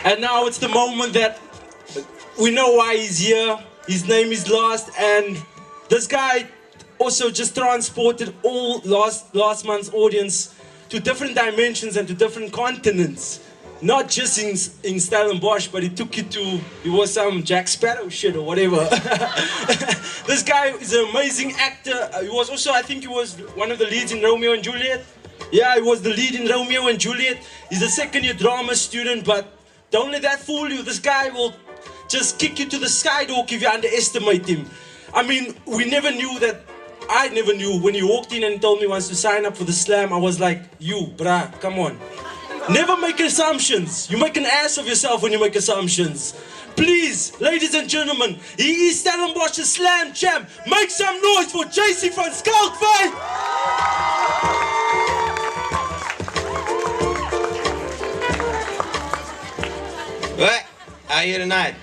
And now it's the moment that we know why he's here. His name is Last, and this guy also just transported all last month's audience to different dimensions and to different continents. Not just in Stellenbosch, but he took you to, he was some Jack Sparrow shit or whatever. This guy is an amazing actor. He was also, I think he was one of the leads in Romeo and Juliet. Yeah, he was the lead in Romeo and Juliet. He's a second year drama student, but don't let that fool you. This guy will just kick you to the skydog if you underestimate him. I mean, we never knew that. I never knew when he walked in and told me once to sign up for the slam. I was like, you, bruh, come on. Never make assumptions. You make an ass of yourself when you make assumptions. Please, ladies and gentlemen, he is Stellenbosch's slam champ. Make some noise for JC van Skalkwyk. What? How are you tonight?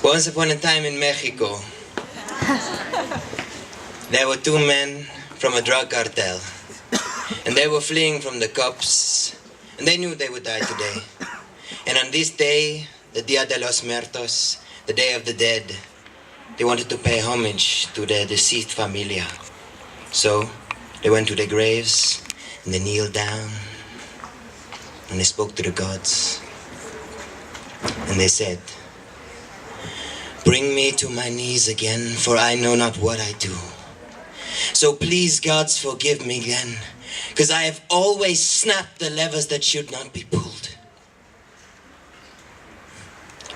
Once upon a time in Mexico, there were two men from a drug cartel, and they were fleeing from the cops, and they knew they would die today. And on this day, the Dia de los Muertos, the Day of the Dead, they wanted to pay homage to their deceased familia. So they went to their graves, and they kneeled down, and they spoke to the gods, and they said, "Bring me to my knees again, for I know not what I do. So please, gods, forgive me again, because I have always snapped the levers that should not be pulled.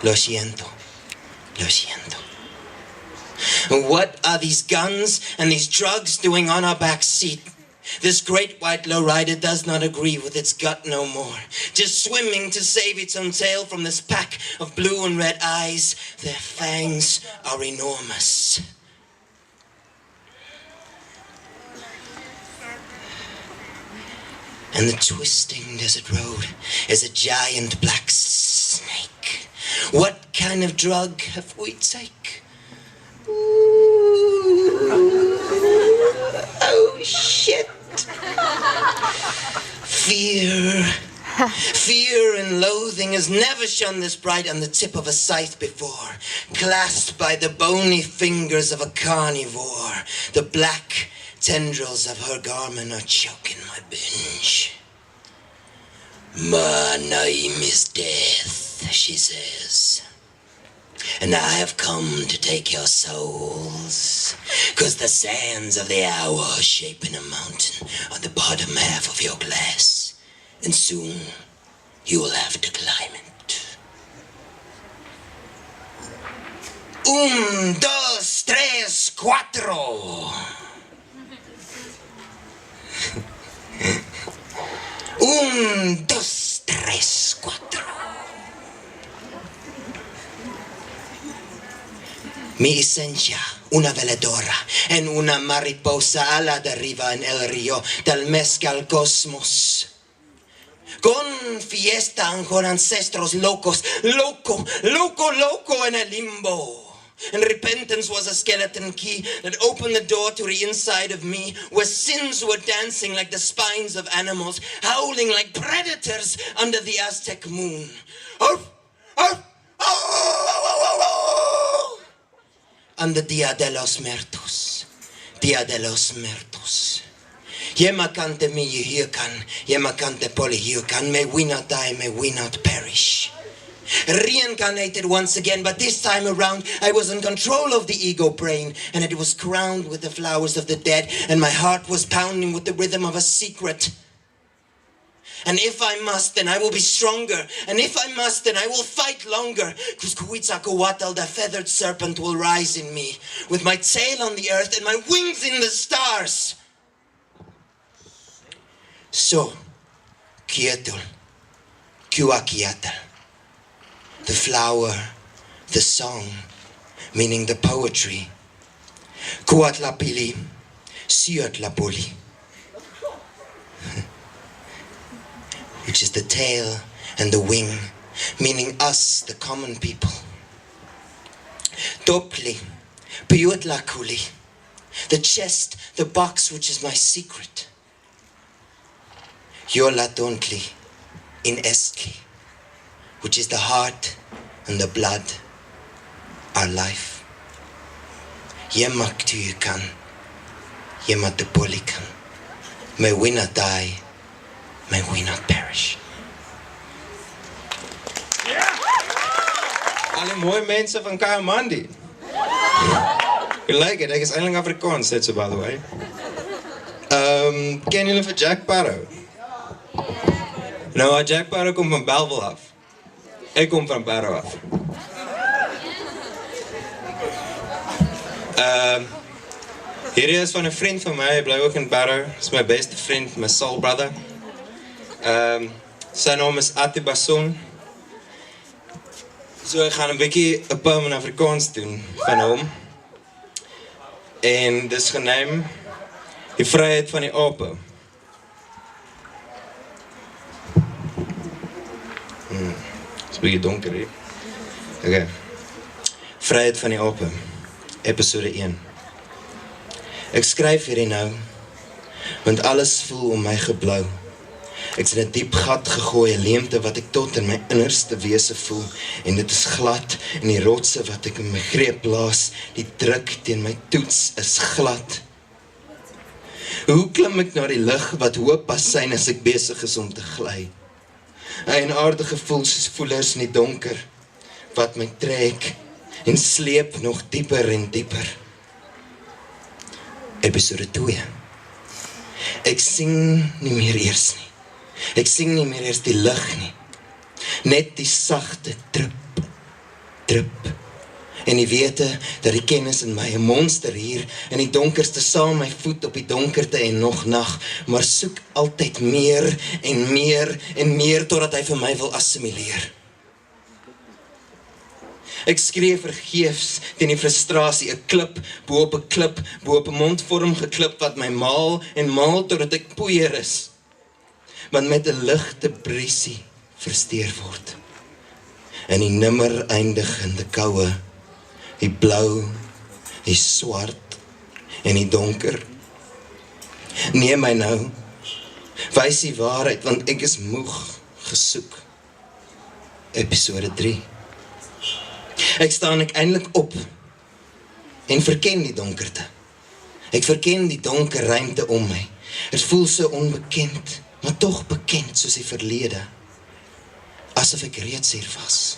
Lo siento, lo siento." What are these guns and these drugs doing on our back seat? This great white lowrider does not agree with its gut no more, just swimming to save its own tail from this pack of blue and red eyes. Their fangs are enormous. And the twisting desert road is a giant black snake. What kind of drug have we take? Oh shit. Fear and loathing has never shone this bright on the tip of a scythe before. Clasped by the bony fingers of a carnivore, the black tendrils of her garment are choking my binge. "My name is Death," she says, "and I have come to take your souls, 'cause the sands of the hour are shaping a mountain on the bottom half of your glass, and soon you will have to climb it. Dos, tres, cuatro. Dos, tres, cuatro. Mi esencia, una veladora, en una mariposa a la deriva en el río del mezcal cosmos. Con fiesta con ancestros locos, loco en el limbo. And repentance was a skeleton key that opened the door to the inside of me, where sins were dancing like the spines of animals, howling like predators under the Aztec moon. On the Dia de los Muertos, Dia de los Muertos. Yemakante mi yuhukan, yemakante poli yukan, may we not die, may we not perish. Reincarnated once again, but this time around I was in control of the ego brain, and it was crowned with the flowers of the dead, and my heart was pounding with the rhythm of a secret. And if I must, then I will be stronger. And if I must, then I will fight longer. Kuskhuitzacoatl, the feathered serpent, will rise in me, with my tail on the earth and my wings in the stars. So, Kietl, Kuakiatl, the flower, the song, meaning the poetry. Kuatlapili, Siatlapuli, which is the tail and the wing, meaning us, the common people. Topli, Piutlakuli, The chest, the box which is my secret. Yolatontli in Estli, which is the heart and the blood, our life. Yemak tuyukan, yemak de polikan. May we not die, may we not perish. Alle mooie mense van Kayamandi. Ek like it, ek is eintlik Afrikaans, dit so by the way. Ken julle vir Jack Barrow? Nou, Jack Barrow kom van Bellville af. Ek kom van Barrow af. Hierdie is van 'n vriend van my, hy bly ook in Barrow. Is my beste vriend, my soul brother. Sy naam is Atibason. So ek gaan 'n bietjie 'n poem in Afrikaans doen van hom. En dis genaamd Die Vryheid van die Ape. Is 'n bietjie donker hier. Okay. Vryheid van die Ape, episode 1. Ek skryf hierdie nou, want alles voel om my geblou. Ek is in 'n diep gat gegooi, 'n leemte wat ek tot in my innerste wese voel, en dit is glad, en die rotse wat ek in my greep blaas, die druk teen my toets is glad. Hoe klim ek na die lig wat hoop basyn as ek besig is om te gly? 'n Eienaardige gevoel soos voelers in die donker, wat my trek en sleep nog dieper en dieper. Episode 2. Ek sing nie meer eers nie. Ek sing nie meer eers die lig nie. Net die sagte drup, drup. En die wete dat die kennis in my 'n monster hier in die donkerste saam my voet op die donkerte en nog nag, maar soek altyd meer en meer en meer totdat hy vir my wil assimileer. Ek skree vergeefs teen die frustrasie, 'n klip bo op 'n klip, bo op 'n mondvormige klip wat my maal en maal totdat ek poeier is, want met 'n ligte briesie versteur word. In die nimmer eindigende koue, die blou, die swart en die donker. Neem my nou, wys die waarheid, want ek is moeg gesoek. Episode 3. Ek staan eintlik op en verken die donkerte. Ek verken die donker ruimte om my. Dit voel so onbekend, maar tog bekend soos die verlede. Asof ek reeds hier was.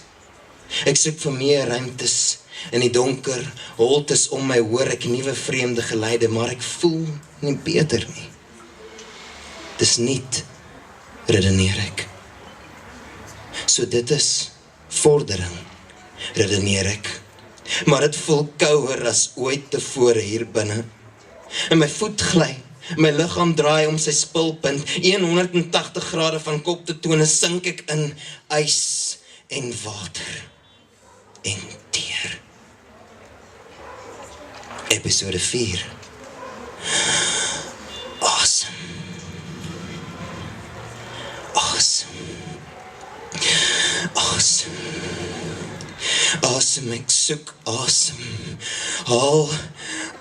Ek soek vir meer ruimtes in die donker, holtes om my hoor ek nuwe vreemde geluide, maar ek voel nie beter nie. Dis niet, redeneer ek. So dit is vordering, redeneer ek. Maar dit voel kouer as ooit tevore hier binne. En my voet gly, my liggaam draai om sy spulpunt, 180 grade van kop te tone sink ek in ys en water en teer. Episode 4. Awesome. Awesome, ek soek asem. Haal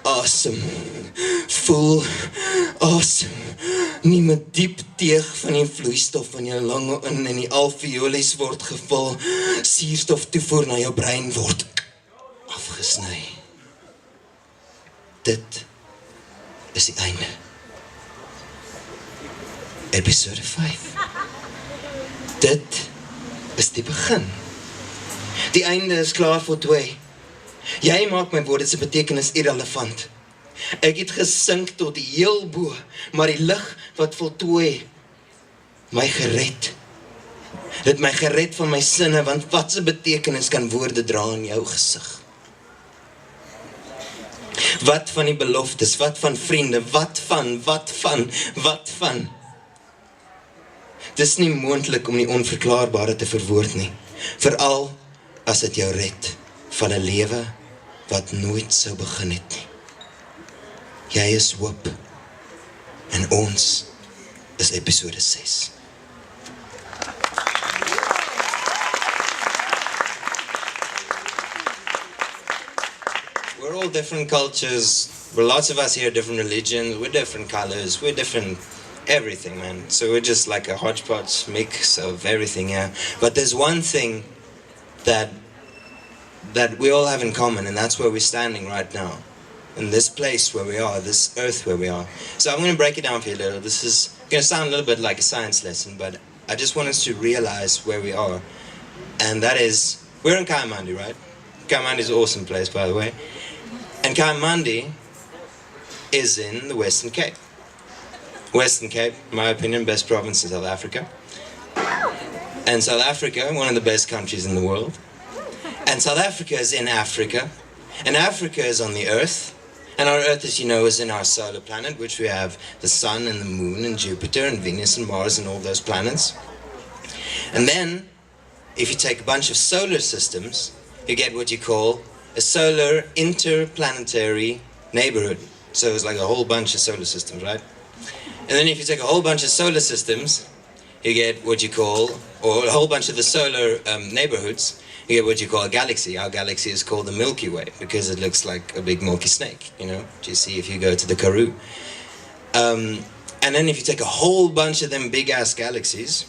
asem. Voel asem. Neem 'n diep teug van die vloeistof van jou longe in en die alveoles word gevul. Suurstof toevoer na jou brein word afgesny. Dit is die einde. Episode 5. Dit is die begin. Die einde is klaar vir 2. Jy maak my woorde se betekenis irrelevant. Ek het gesink tot die heel bo, maar die lig wat voltooi my gered. Dit my gered van my sinne, want wat se betekenis kan woorde dra in jou gesig? Wat van die beloftes, wat van vriende, wat van? Dis nie moontlik om die onverklaarbare te verwoord nie, veral as dit jou red van 'n lewe wat nooit sou begin het nie. Jy is hoop en ons is episode 6. We're all different cultures. We're lots of us here, different religions. We're different colors. We're different everything, man. So we're just like a hodgepodge mix of everything, yeah. But there's one thing that we all have in common, and that's where we're standing right now. In this place where we are, this earth where we are. So I'm going to break it down for you a little. This is going to sound a little bit like a science lesson, but I just want us to realize where we are. And that is, we're in a.k.a. right? a.k.a. is an awesome place, by the way. And a.k.a. is in the Western Cape. Western Cape, in my opinion, best province in South Africa. And South Africa, one of the best countries in the world. And South Africa is in Africa. And Africa is on the Earth. And our Earth, as you know, is in our solar planet, which we have the Sun and the Moon and Jupiter and Venus and Mars and all those planets. And then, if you take a bunch of solar systems, you get what you call a solar interplanetary neighborhood. So it's like a whole bunch of solar systems, right? And then if you take a whole bunch of solar systems, you get what you call, or a whole bunch of the solar neighborhoods, you get what you call a galaxy. Our galaxy is called the Milky Way because it looks like a big milky snake, you know, you see if you go to the Karoo. And then if you take a whole bunch of them big-ass galaxies,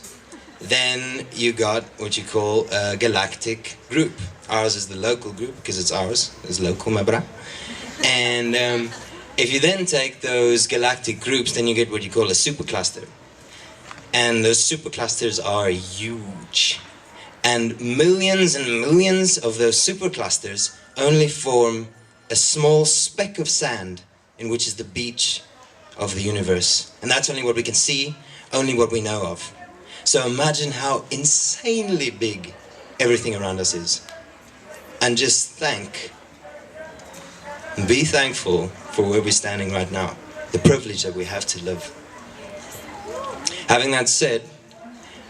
then you got what you call a galactic group. Ours is the local group because it's ours. It's local, my bra. And if you then take those galactic groups, then you get what you call a supercluster. And those superclusters are huge. And millions of those superclusters only form a small speck of sand in which is the beach of the universe. And that's only what we can see, only what we know of. So imagine how insanely big everything around us is. And just be thankful for where we're standing right now, the privilege that we have to live. Having that said,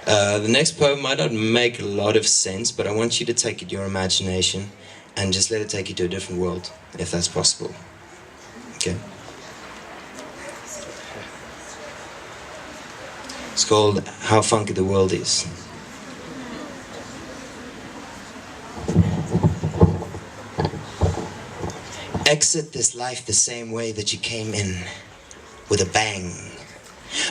the next poem might not make a lot of sense, but I want you to take it to your imagination and just let it take you to a different world, if that's possible. Okay? It's called How Funky the World Is. Exit this life the same way that you came in, with a bang.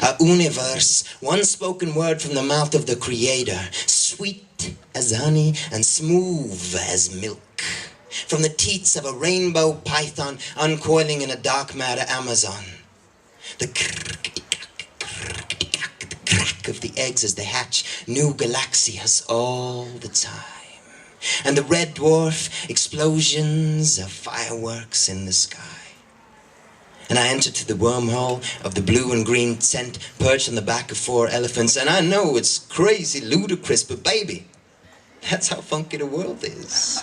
A universe, one spoken word from the mouth of the Creator, sweet as honey and smooth as milk. From the teats of a rainbow python uncoiling in a dark matter Amazon. The crack of the eggs as they hatch new galaxias all the time. And the red dwarf explosions of fireworks in the sky. And I enter to the wormhole of the blue and green tent perched on the back of 4 elephants. And I know it's crazy, ludicrous, but baby, that's how funky the world is.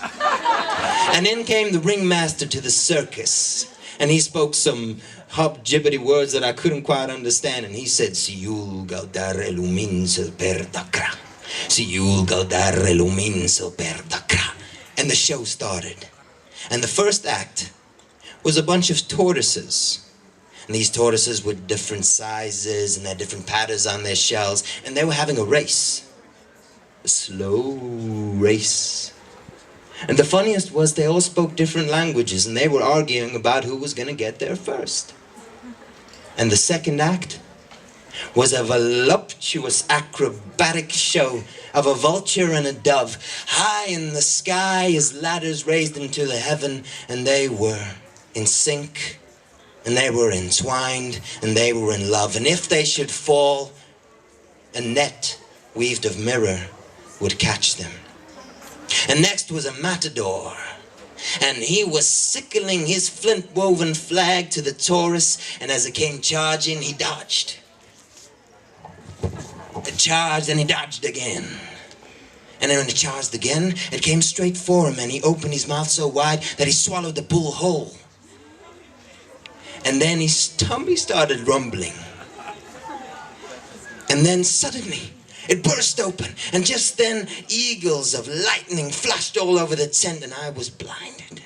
And in came the ringmaster to the circus. And he spoke some hop-gibbety words that I couldn't quite understand. And he said, Siul galdare luminsel per dakra. Siul galdare luminsel per dakra. And the show started. And the first act was a bunch of tortoises. And these tortoises were different sizes and had different patterns on their shells. And they were having a race. A slow race. And the funniest was they all spoke different languages and they were arguing about who was going to get there first. And the second act was a voluptuous acrobatic show of a vulture and a dove high in the sky as ladders raised into the heaven, and they were in sync and they were entwined and they were in love. And if they should fall, a net weaved of mirror would catch them. And next was a matador, and he was sickling his flint-woven flag to the Taurus, and as it came charging, he dodged. It charged and he dodged again. And then when it charged again, it came straight for him, and he opened his mouth so wide that he swallowed the bull whole. And then his tummy started rumbling. And then suddenly, it burst open, and just then eagles of lightning flashed all over the tent, and I was blinded.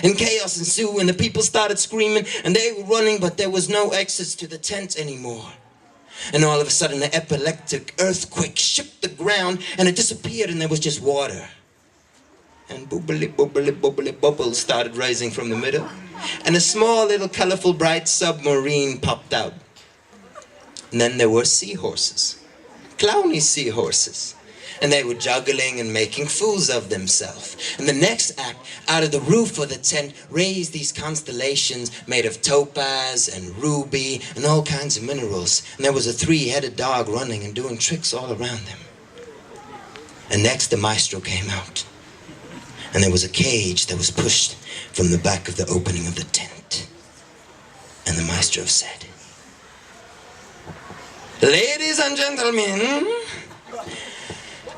And chaos ensued, and the people started screaming, and they were running, but there was no exits to the tent anymore. And all of a sudden, an epileptic earthquake shook the ground, and it disappeared, and there was just water. and boobly, boobly, boobly, bubbles started rising from the middle, and a small little colorful bright submarine popped out. And then there were seahorses, clowny seahorses, and they were juggling and making fools of themselves. And the next act, out of the roof of the tent, raised these constellations made of topaz and ruby and all kinds of minerals. And there was a three-headed dog running and doing tricks all around them. And next the maestro came out, and there was a cage that was pushed from the back of the opening of the tent. And the maestro said, "Ladies and gentlemen,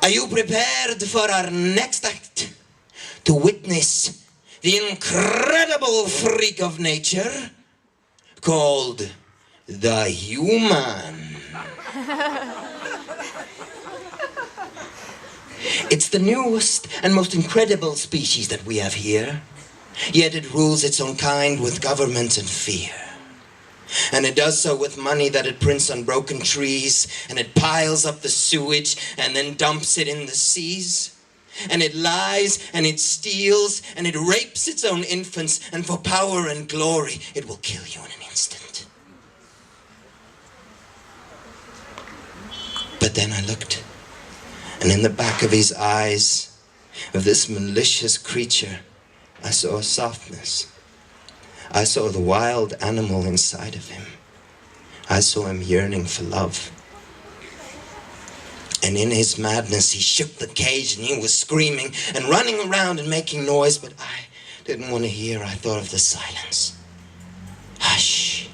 are you prepared for our next act to witness the incredible freak of nature called the human?" It's the newest and most incredible species that we have here, yet it rules its own kind with government and fear. And it does so with money that it prints on broken trees, and it piles up the sewage and then dumps it in the seas. And it lies and it steals and it rapes its own infants, and for power and glory it will kill you in an instant. But then I looked, and in the back of his eyes, of this malicious creature, I saw a softness. I saw the wild animal inside of him. I saw him yearning for love. And in his madness, he shook the cage, and he was screaming and running around and making noise, but I didn't want to hear. I thought of the silence. Hush.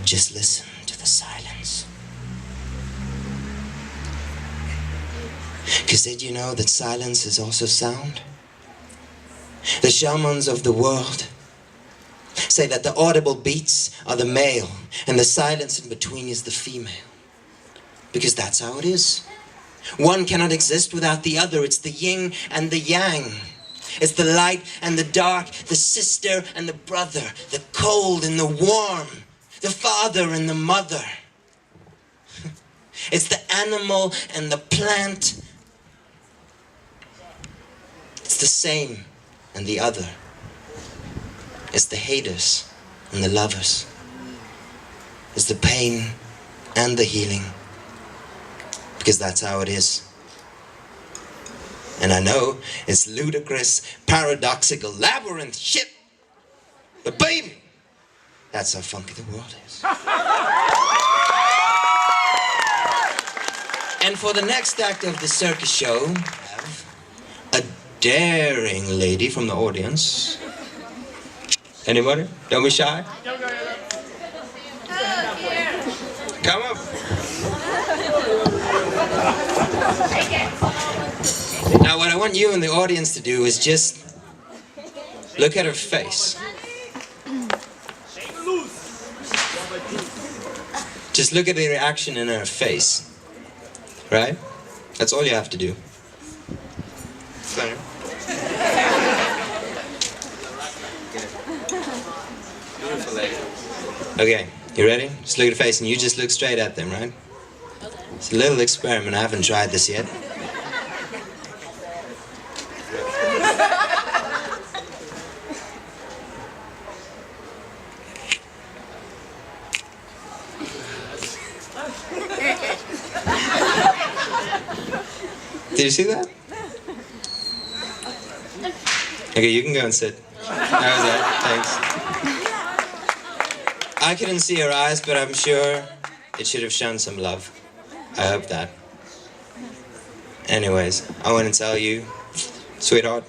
Just listen to the silence. Because did you know that silence is also sound? The shamans of the world say that the audible beats are the male and the silence in between is the female. Because that's how it is. One cannot exist without the other. It's the yin and the yang. It's the light and the dark, the sister and the brother, the cold and the warm, the father and the mother. It's the animal and the plant. It's the same and the other. It's the haters and the lovers. It's the pain and the healing. Because that's how it is. And I know it's ludicrous, paradoxical, labyrinth shit. But baby, that's how funky the world is. And for the next act of the circus show, we have a daring lady from the audience. Anybody? Don't be shy. Come up. Now what I want you in the audience to do is just look at her face. Just look at the reaction in her face. Right? That's all you have to do. Sorry. Okay, you ready? Just look at the face and you just look straight at them, right? It's a little experiment. I haven't tried this yet. Did you see that? Okay, you can go and sit. How was that? Thanks. I couldn't see her eyes, but I'm sure it should have shown some love. I hope that. Anyways, I want to tell you, sweetheart,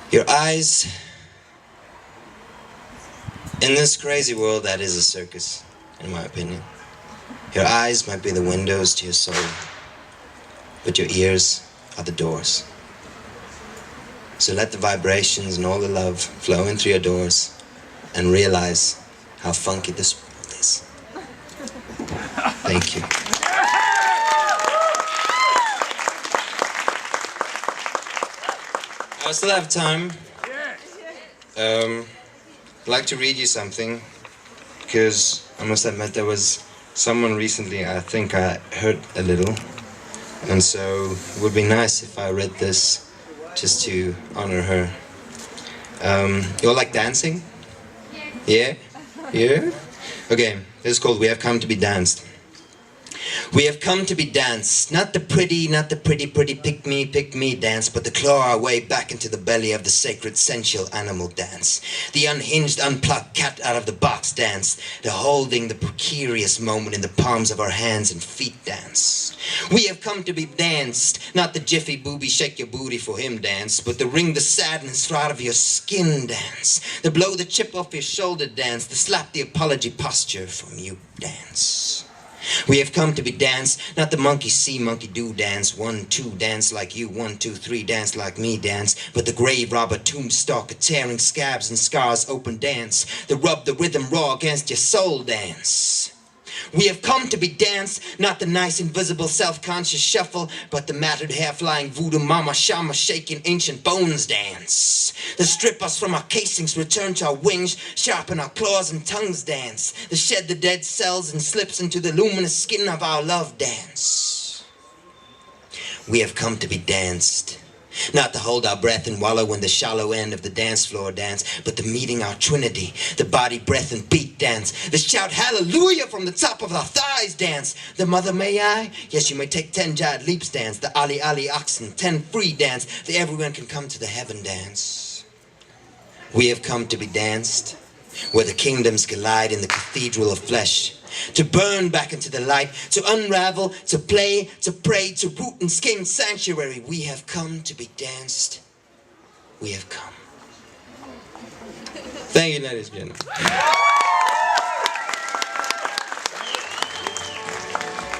your eyes, in this crazy world that is a circus, in my opinion, your eyes might be the windows to your soul, but your ears are the doors. So let the vibrations and all the love flow in through your doors and realize how funky this world is. Thank you. I still have time. I'd like to read you something, because I must admit there was someone recently, I think I hurt a little, And so it would be nice if I read this just to honor her. You all like dancing? Yeah? Yeah? Okay, this is called We Have Come to Be Danced. We have come to be danced, not the pretty pick me dance, but to claw our way back into the belly of the sacred sensual animal dance. The unhinged, unplucked cat out of the box dance. The holding the precarious moment in the palms of our hands and feet dance. We have come to be danced, not the jiffy booby shake your booty for him dance, but the wring the sadness out of your skin dance. The blow the chip off your shoulder dance, the slap the apology posture from you dance. We have come to be danced, not the monkey see, monkey do dance. 1, 2, dance like you. 1, 2, 3, dance like me dance. But the grave robber, tombstalker, tearing scabs and scars open dance. The rub the rhythm raw against your soul dance. We have come to be danced, not the nice invisible self-conscious shuffle, but the mattered hair-flying voodoo mama shama shaking ancient bones dance. The strip us from our casings, return to our wings, sharpen our claws and tongues dance. The shed the dead cells and slips into the luminous skin of our love dance. We have come to be danced. Not to hold our breath and wallow in the shallow end of the dance floor dance, but the meeting our trinity, the body, breath, and beat dance. The shout hallelujah from the top of our thighs dance. The mother may I? Yes, you may take 10 giant leaps dance. The Ali Ali oxen, 10 free dance. The everyone can come to the heaven dance. We have come to be danced, where the kingdoms collide in the cathedral of flesh. To burn back into the light, to unravel, to play, to pray, to root and skin sanctuary. We have come to be danced. We have come. Thank you, ladies and gentlemen.